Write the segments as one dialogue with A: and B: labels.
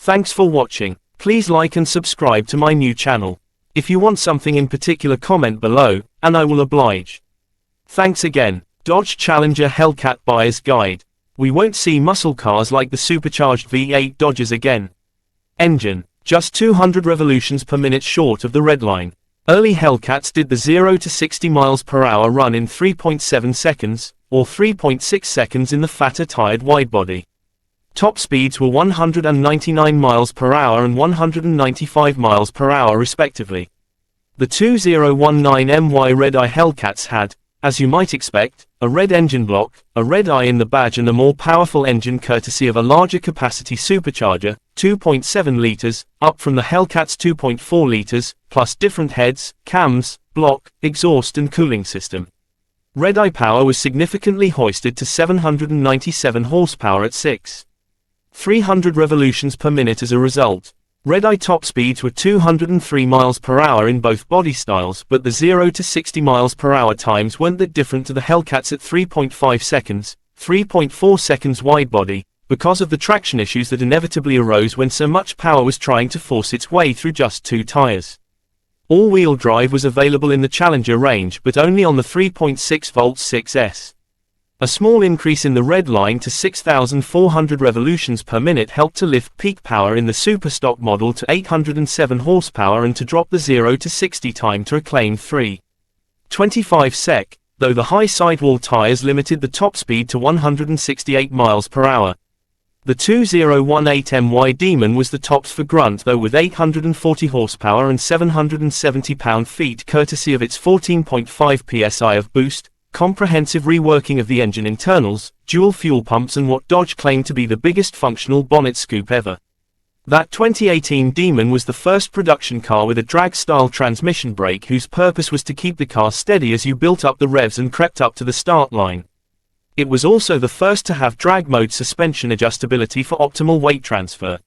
A: Thanks for watching. Please like and subscribe to my new channel. If you want something in particular, comment below, and I will oblige. Thanks again. Dodge Challenger Hellcat Buyer's Guide. We won't see muscle cars like the supercharged V8 Dodgers again. Engine, just 200 revolutions per minute short of the red line. Early Hellcats did the 0 to 60 miles per hour run in 3.7 seconds, or 3.6 seconds in the fatter tired widebody. Top speeds were 199 miles per hour and 195 miles per hour respectively. The 2019MY Red-Eye Hellcats had, as you might expect, a red engine block, a red eye in the badge, and a more powerful engine courtesy of a larger capacity supercharger, 2.7 liters, up from the Hellcat's 2.4 liters, plus different heads, cams, block, exhaust and cooling system. Red-eye power was significantly hoisted to 797 horsepower at 6,300 revolutions per minute as a result. Red-eye top speeds were 203 miles per hour in both body styles, but the 0 to 60 miles per hour times weren't that different to the Hellcats at 3.5 seconds, 3.4 seconds widebody, because of the traction issues that inevitably arose when so much power was trying to force its way through just two tires. All-wheel drive was available in the Challenger range, but only on the 3.6-volt 6S. A small increase in the red line to 6,400 revolutions per minute helped to lift peak power in the Superstock model to 807 horsepower and to drop the 0 to 60 time to a claimed 3.25 sec, though the high sidewall tires limited the top speed to 168 miles per hour. The 2018MY Demon was the tops for grunt, though, with 840 horsepower and 770 pound-feet courtesy of its 14.5 psi of boost, comprehensive reworking of the engine internals, dual fuel pumps and what Dodge claimed to be the biggest functional bonnet scoop ever. That 2018 Demon was the first production car with a drag-style transmission brake whose purpose was to keep the car steady as you built up the revs and crept up to the start line. It was also the first to have drag mode suspension adjustability for optimal weight transfer.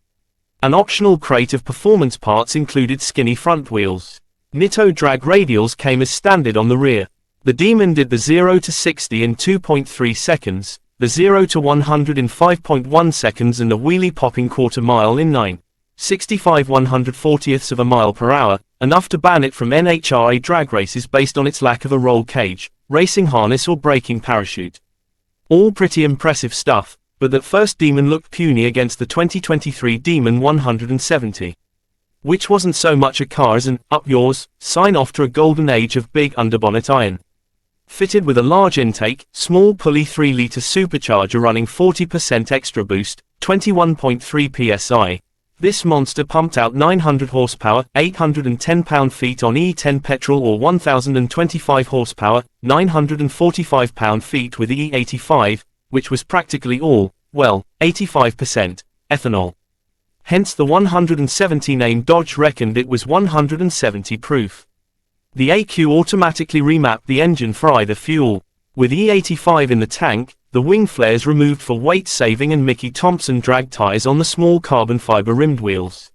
A: An optional crate of performance parts included skinny front wheels. Nitto drag radials came as standard on the rear. The Demon did the 0 to 60 in 2.3 seconds, the 0 to 100 in 5.1 seconds and a wheelie-popping quarter mile in 9.65 140ths of a mile per hour, enough to ban it from NHRA drag races based on its lack of a roll cage, racing harness or braking parachute. All pretty impressive stuff, but that first Demon looked puny against the 2023 Demon 170. Which wasn't so much a car as an up yours sign-off to a golden age of big underbonnet iron. Fitted with a large intake, small pulley 3-liter supercharger running 40% extra boost, 21.3 psi, this monster pumped out 900 horsepower, 810 pound-feet on E10 petrol or 1025 horsepower, 945 pound-feet with E85, which was practically all, well, 85%, ethanol. Hence the 170 name. Dodge reckoned it was 170 proof. The AQ automatically remapped the engine for either fuel. With E85 in the tank, the wing flares removed for weight saving and Mickey Thompson drag tires on the small carbon fiber rimmed wheels.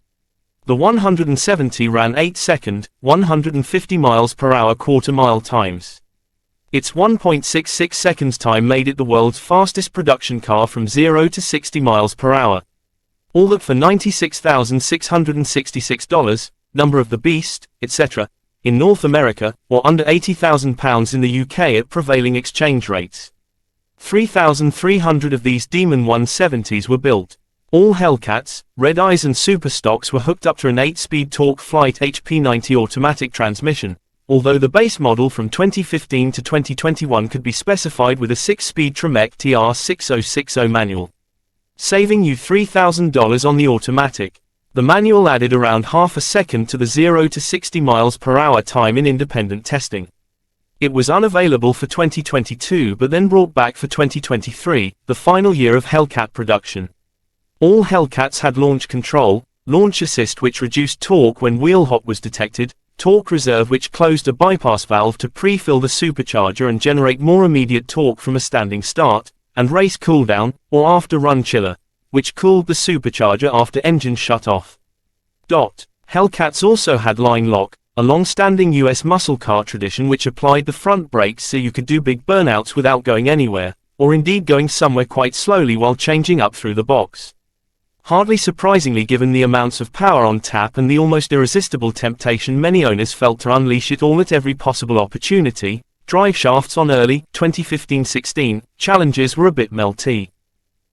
A: The 170 ran 8-second, 150 miles per hour quarter-mile times. Its 1.66 seconds time made it the world's fastest production car from 0 to 60 miles per hour. All that for $96,666, number of the beast, etc., in North America, or under £80,000 in the UK at prevailing exchange rates. 3,300 of these Demon 170s were built. All Hellcats, Red-Eyes and Superstocks were hooked up to an 8-speed Torque Flight HP90 automatic transmission, although the base model from 2015 to 2021 could be specified with a 6-speed Tremec TR6060 manual, saving you $3,000 on the automatic. The manual added around half a second to the 0 to 60 miles per hour time in independent testing. It was unavailable for 2022 but then brought back for 2023, the final year of Hellcat production. All Hellcats had launch control, launch assist which reduced torque when wheel hop was detected, torque reserve which closed a bypass valve to pre-fill the supercharger and generate more immediate torque from a standing start, and race cooldown, or after-run chiller, which cooled the supercharger after engine shut off. Hellcats also had line lock, a long-standing US muscle car tradition which applied the front brakes so you could do big burnouts without going anywhere, or indeed going somewhere quite slowly while changing up through the box. Hardly surprisingly given the amounts of power on tap and the almost irresistible temptation many owners felt to unleash it all at every possible opportunity, driveshafts on early 2015-16 Challengers were a bit melty.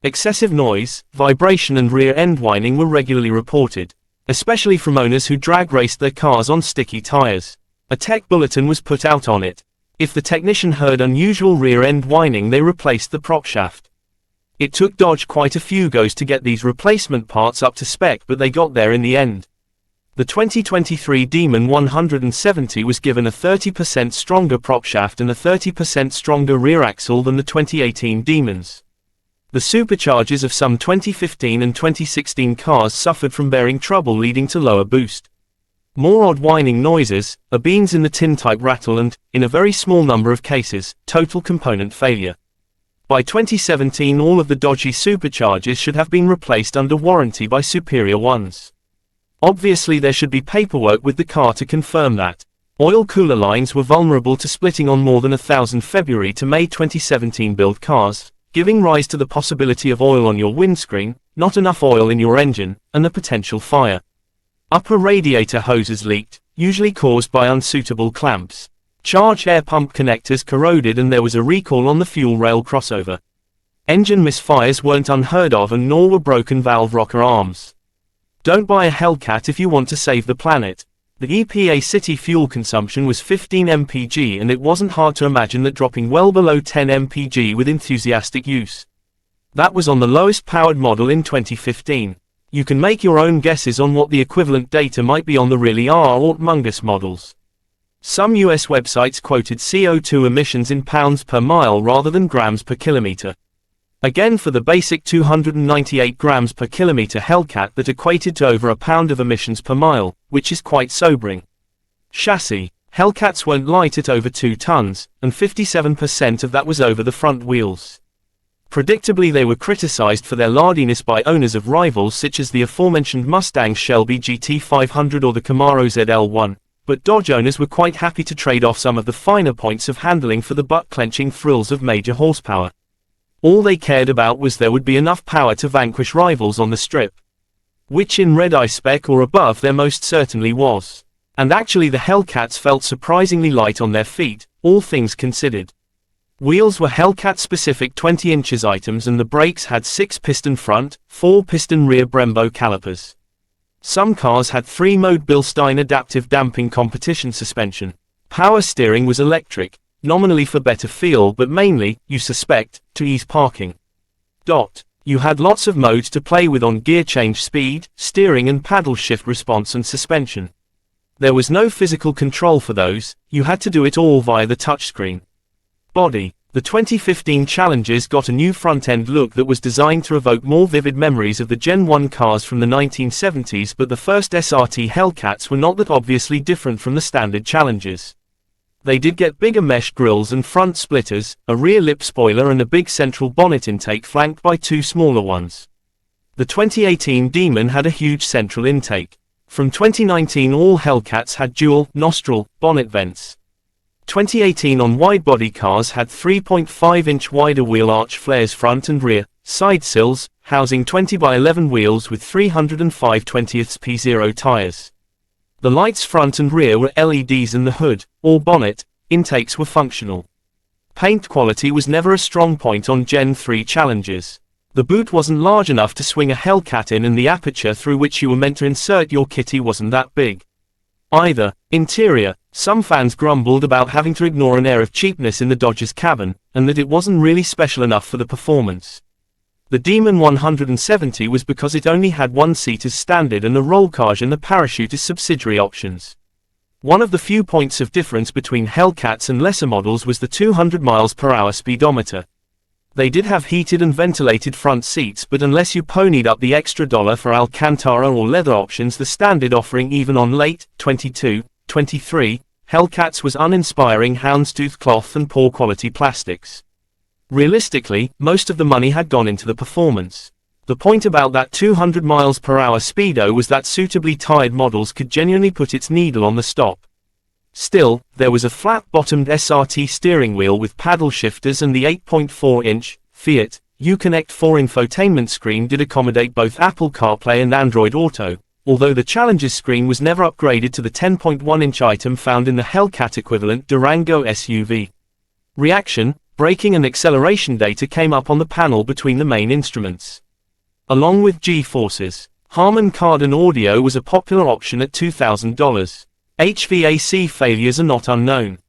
A: Excessive noise, vibration and rear-end whining were regularly reported, especially from owners who drag raced their cars on sticky tires. A tech bulletin was put out on it. If the technician heard unusual rear-end whining, they replaced the prop shaft. It took Dodge quite a few goes to get these replacement parts up to spec, but they got there in the end. The 2023 Demon 170 was given a 30% stronger prop shaft and a 30% stronger rear axle than the 2018 Demons. The superchargers of some 2015 and 2016 cars suffered from bearing trouble, leading to lower boost, more odd whining noises, a beans in the tin type rattle and, in a very small number of cases, total component failure. By 2017 all of the dodgy superchargers should have been replaced under warranty by superior ones. Obviously there should be paperwork with the car to confirm that. Oil cooler lines were vulnerable to splitting on more than 1,000 February to May 2017 build cars, giving rise to the possibility of oil on your windscreen, not enough oil in your engine, and a potential fire. Upper radiator hoses leaked, usually caused by unsuitable clamps. Charged air pump connectors corroded and there was a recall on the fuel rail crossover. Engine misfires weren't unheard of and nor were broken valve rocker arms. Don't buy a Hellcat if you want to save the planet. The EPA city fuel consumption was 15 mpg and it wasn't hard to imagine that dropping well below 10 mpg with enthusiastic use. That was on the lowest powered model in 2015. You can make your own guesses on what the equivalent data might be on the really humongous models. Some US websites quoted CO2 emissions in pounds per mile rather than grams per kilometer. Again, for the basic 298 grams per kilometer Hellcat, that equated to over a pound of emissions per mile, which is quite sobering. Chassis. Hellcats weren't light at over 2 tons, and 57% of that was over the front wheels. Predictably they were criticized for their lardiness by owners of rivals such as the aforementioned Mustang Shelby GT500 or the Camaro ZL1. But Dodge owners were quite happy to trade off some of the finer points of handling for the butt-clenching thrills of major horsepower. All they cared about was there would be enough power to vanquish rivals on the strip. Which in red-eye spec or above there most certainly was. And actually the Hellcats felt surprisingly light on their feet, all things considered. Wheels were Hellcat-specific 20 inches items and the brakes had 6-piston front, 4-piston rear Brembo calipers. Some cars had 3-mode Bilstein adaptive damping competition suspension. Power steering was electric, nominally for better feel but mainly, you suspect, to ease parking. You had lots of modes to play with on gear change speed, steering and paddle shift response and suspension. There was no physical control for those, you had to do it all via the touchscreen. Body. The 2015 Challengers got a new front-end look that was designed to evoke more vivid memories of the Gen 1 cars from the 1970s, but the first SRT Hellcats were not that obviously different from the standard Challengers. They did get bigger mesh grills and front splitters, a rear lip spoiler and a big central bonnet intake flanked by 2 smaller ones. The 2018 Demon had a huge central intake. From 2019 all Hellcats had dual nostril bonnet vents. 2018 on wide-body cars had 3.5-inch wider wheel arch flares front and rear, side sills, housing 20x11 wheels with 305 20ths P0 tires. The lights front and rear were LEDs and the hood, or bonnet, intakes were functional. Paint quality was never a strong point on Gen 3 Challengers. The boot wasn't large enough to swing a Hellcat in and the aperture through which you were meant to insert your kitty wasn't that big. Either. Interior. Some fans grumbled about having to ignore an air of cheapness in the Dodge's cabin, and that it wasn't really special enough for the performance. The Demon 170 was because it only had one seat as standard and the roll cage and the parachute as subsidiary options. One of the few points of difference between Hellcats and lesser models was the 200 mph speedometer. They did have heated and ventilated front seats, but unless you ponied up the extra dollar for Alcantara or leather options, the standard offering even on late 23 Hellcats was uninspiring houndstooth cloth and poor quality plastics. Realistically, most of the money had gone into the performance. The point about that 200 mph speedo was that suitably tired models could genuinely put its needle on the stop. Still, there was a flat-bottomed SRT steering wheel with paddle shifters and the 8.4-inch Fiat Uconnect 4 infotainment screen did accommodate both Apple CarPlay and Android Auto, although the Challenger's screen was never upgraded to the 10.1-inch item found in the Hellcat equivalent Durango SUV. Reaction, braking and acceleration data came up on the panel between the main instruments. Along with G-forces, Harman Kardon audio was a popular option at $2,000. HVAC failures are not unknown.